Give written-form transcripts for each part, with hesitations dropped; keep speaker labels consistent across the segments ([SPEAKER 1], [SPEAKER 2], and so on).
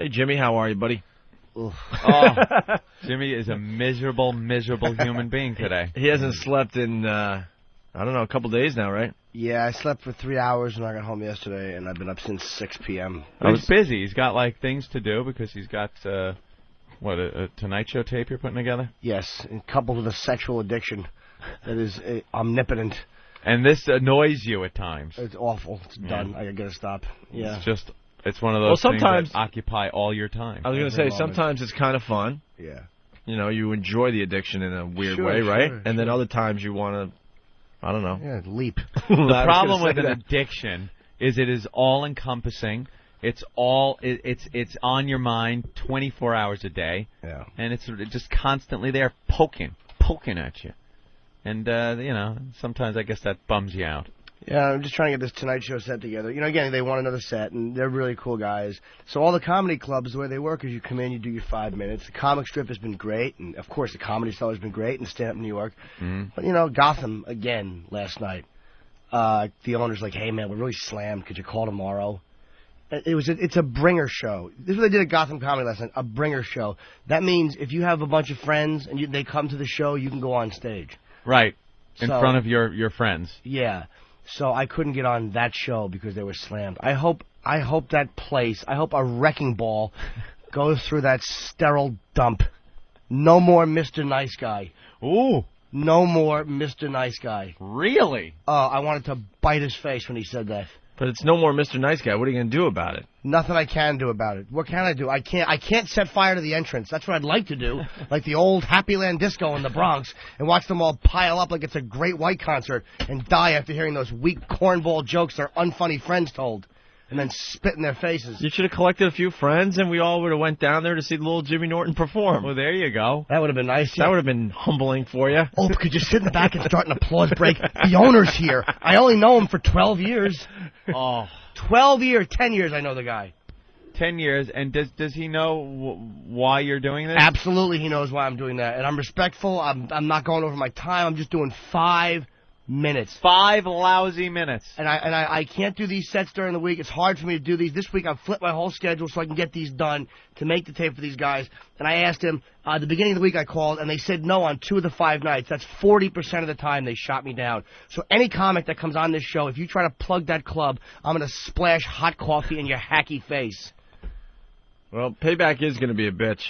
[SPEAKER 1] Hey, Jimmy, how are you, buddy?
[SPEAKER 2] Oh,
[SPEAKER 3] Jimmy is a miserable, miserable human being today.
[SPEAKER 1] He hasn't slept in, I don't know, a couple days now, right?
[SPEAKER 2] yeah, I slept for 3 hours when I got home yesterday, and I've been up since 6 p.m.
[SPEAKER 3] He's busy. He's got, things to do because he's got, a Tonight Show tape you're putting together?
[SPEAKER 2] Yes, and coupled with a sexual addiction that is omnipotent.
[SPEAKER 3] And this annoys you at times.
[SPEAKER 2] It's awful. It's done. I gotta stop. Yeah.
[SPEAKER 3] It's one of those things
[SPEAKER 1] sometimes
[SPEAKER 3] that occupy all your time.
[SPEAKER 1] I was going to say, sometimes it's kind of fun.
[SPEAKER 2] Yeah.
[SPEAKER 1] You know, you enjoy the addiction in a weird
[SPEAKER 2] Sure,
[SPEAKER 1] way, right?
[SPEAKER 2] sure,
[SPEAKER 1] And then other times you want to, I don't know.
[SPEAKER 2] Yeah, leap.
[SPEAKER 3] The problem with an addiction is it is all-encompassing. It's it's on your mind 24 hours a day.
[SPEAKER 2] Yeah.
[SPEAKER 3] And it's just constantly there poking at you. And, sometimes I guess that bums you out.
[SPEAKER 2] Yeah, I'm just trying to get this Tonight Show set together. You know, again, they want another set, and they're really cool guys. So all the comedy clubs, the way they work is you come in, you do your 5 minutes. The comic strip has been great, and, of course, the Comedy Cellar has been great, and stand-up in New York.
[SPEAKER 3] Mm-hmm.
[SPEAKER 2] But, Gotham, again, last night. The owner's like, hey, man, we're really slammed. Could you call tomorrow? It's a bringer show. This is what they did at Gotham Comedy last night, a bringer show. That means if you have a bunch of friends and they come to the show, you can go on stage.
[SPEAKER 3] Right. In front of your friends.
[SPEAKER 2] Yeah. So I couldn't get on that show because they were slammed. I hope that place, I hope a wrecking ball goes through that sterile dump. No more Mr. Nice Guy.
[SPEAKER 3] Ooh.
[SPEAKER 2] No more Mr. Nice Guy.
[SPEAKER 3] Really?
[SPEAKER 2] I wanted to bite his face when he said that.
[SPEAKER 1] But it's no more Mr. Nice Guy. What are you going to do about it?
[SPEAKER 2] Nothing I can do about it. What can I do? I can't set fire to the entrance. That's what I'd like to do, like the old Happy Land Disco in the Bronx, and watch them all pile up like it's a Great White concert and die after hearing those weak cornball jokes their unfunny friends told, and then spit in their faces.
[SPEAKER 1] You should have collected a few friends, and we all would have went down there to see little Jimmy Norton perform.
[SPEAKER 3] Well, there you go.
[SPEAKER 2] That would have been nice.
[SPEAKER 1] That would have been humbling for you.
[SPEAKER 2] Oh, could you sit in the back and start an applause break? The owner's here. I only know him for 12 years.
[SPEAKER 3] Oh.
[SPEAKER 2] 12 years, 10 years I know the guy.
[SPEAKER 3] 10 years, and does he know why you're doing this?
[SPEAKER 2] Absolutely he knows why I'm doing that, and I'm respectful. I'm not going over my time. I'm just doing 5 minutes.
[SPEAKER 3] 5 lousy minutes.
[SPEAKER 2] And I can't do these sets during the week. It's hard for me to do these. This week I've flipped my whole schedule so I can get these done to make the tape for these guys. And I asked him, at the beginning of the week I called, and they said no on 2 of the 5 nights. That's 40% of the time they shot me down. So any comic that comes on this show, if you try to plug that club, I'm going to splash hot coffee in your hacky face.
[SPEAKER 1] Well, payback is going to be a bitch.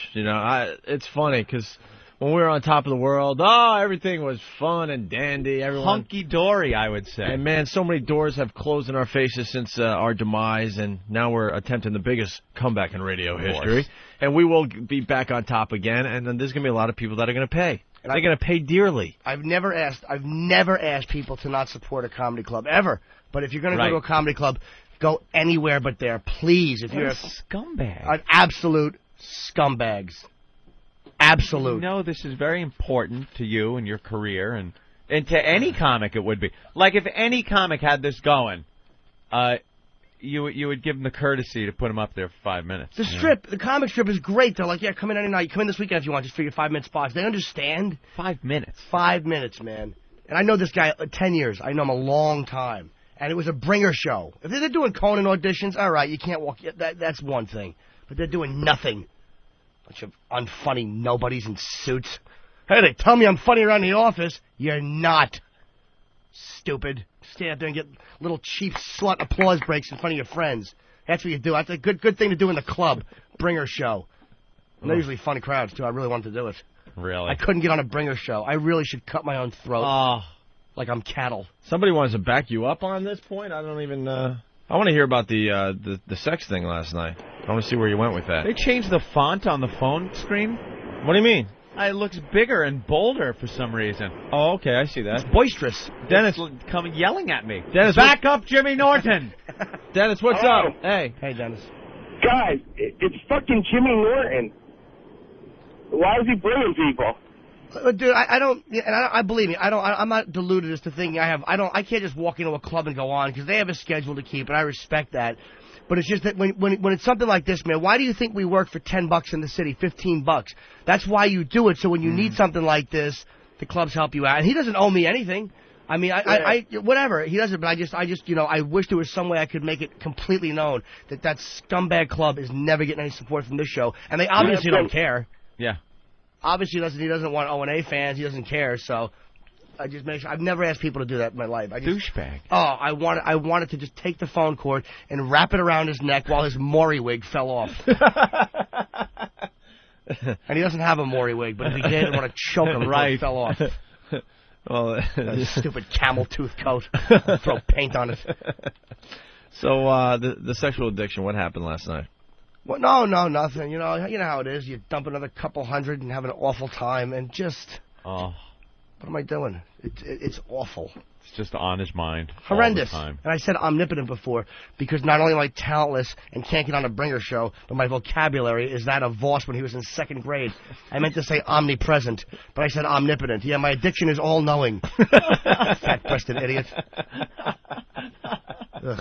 [SPEAKER 1] It's funny because when we were on top of the world, everything was fun and dandy. Everyone
[SPEAKER 3] hunky-dory, I would say.
[SPEAKER 1] And, man, so many doors have closed in our faces since our demise, and now we're attempting the biggest comeback in radio history. And we will be back on top again, and then there's going to be a lot of people that are going to pay. And they're going to pay dearly.
[SPEAKER 2] I've never asked people to not support a comedy club, ever. But if you're going to go to a comedy club, go anywhere but there, please. If you're a
[SPEAKER 3] scumbag.
[SPEAKER 2] An absolute scumbags. Absolute.
[SPEAKER 3] You know this is very important to you and your career, and to any comic it would be. Like if any comic had this going, you would give them the courtesy to put them up there for 5 minutes.
[SPEAKER 2] The comic strip is great. They're like, yeah, come in any night. Come in this weekend if you want. Just for your 5-minute spots. They understand.
[SPEAKER 3] 5 minutes.
[SPEAKER 2] 5 minutes, man. And I know this guy 10 years. I know him a long time. And it was a bringer show. If they're doing Conan auditions, all right, you can't walk. That's one thing. But they're doing nothing. Bunch of unfunny nobodies in suits. Hey, they tell me I'm funny around the office. You're not. Stupid. Stand out there and get little cheap slut applause breaks in front of your friends. That's what you do. That's a good thing to do in the club. Bringer show. And they're usually funny crowds, too. I really wanted to do it.
[SPEAKER 3] Really?
[SPEAKER 2] I couldn't get on a bringer show. I really should cut my own throat.
[SPEAKER 3] Oh.
[SPEAKER 2] Like I'm cattle.
[SPEAKER 1] Somebody wants to back you up on this point? I don't even... I want to hear about the sex thing last night. I want to see where you went with that.
[SPEAKER 3] They changed the font on the phone screen.
[SPEAKER 1] What do you mean?
[SPEAKER 3] It looks bigger and bolder for some reason.
[SPEAKER 1] Oh, okay, I see that.
[SPEAKER 2] It's boisterous.
[SPEAKER 3] Dennis coming yelling at me.
[SPEAKER 1] Dennis,
[SPEAKER 3] back up, Jimmy Norton.
[SPEAKER 1] Dennis, what's up? Hey,
[SPEAKER 2] Dennis.
[SPEAKER 4] Guys, it's fucking Jimmy Norton. Why is he bringing people?
[SPEAKER 2] Dude, I believe me. I'm not deluded as to thinking I can't just walk into a club and go on because they have a schedule to keep, and I respect that. But it's just that when it's something like this, man, why do you think we work for $10 in the city, $15? That's why you do it. So when you need something like this, the clubs help you out. And he doesn't owe me anything. I mean, I whatever. He doesn't, but I just, I wish there was some way I could make it completely known that scumbag club is never getting any support from this show, and they obviously don't care.
[SPEAKER 3] Yeah.
[SPEAKER 2] Obviously, he doesn't want O&A fans. He doesn't care. So, I just make sure. I've never asked people to do that in my life.
[SPEAKER 3] Douchebag.
[SPEAKER 2] Oh, I wanted to just take the phone cord and wrap it around his neck while his Maury wig fell off. And he doesn't have a Maury wig, but if he did, I'd want to choke him until it fell off.
[SPEAKER 1] Well,
[SPEAKER 2] that stupid camel tooth coat. Throw paint on it.
[SPEAKER 1] So the sexual addiction. What happened last night?
[SPEAKER 2] Well, no, nothing. You know how it is. You dump another couple hundred and have an awful time, and just what am I doing? It's awful.
[SPEAKER 3] It's just on his mind.
[SPEAKER 2] Horrendous.
[SPEAKER 3] All the time.
[SPEAKER 2] And I said omnipotent before because not only am I talentless and can't get on a bringer show, but my vocabulary is that of Voss when he was in 2nd grade. I meant to say omnipresent, but I said omnipotent. Yeah, my addiction is all-knowing. Fat-breasted idiot. Ugh.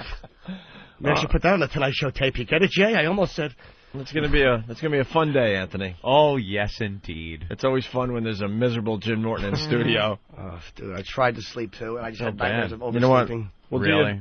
[SPEAKER 2] Maybe I should put that on the Tonight Show tape. You get it, Jay? I almost said.
[SPEAKER 1] It's gonna be a fun day, Anthony.
[SPEAKER 3] Oh yes, indeed.
[SPEAKER 1] It's always fun when there's a miserable Jim Norton in studio.
[SPEAKER 2] Oh, dude, I tried to sleep too, and I just had nightmares of oversleeping.
[SPEAKER 3] You know what? Really?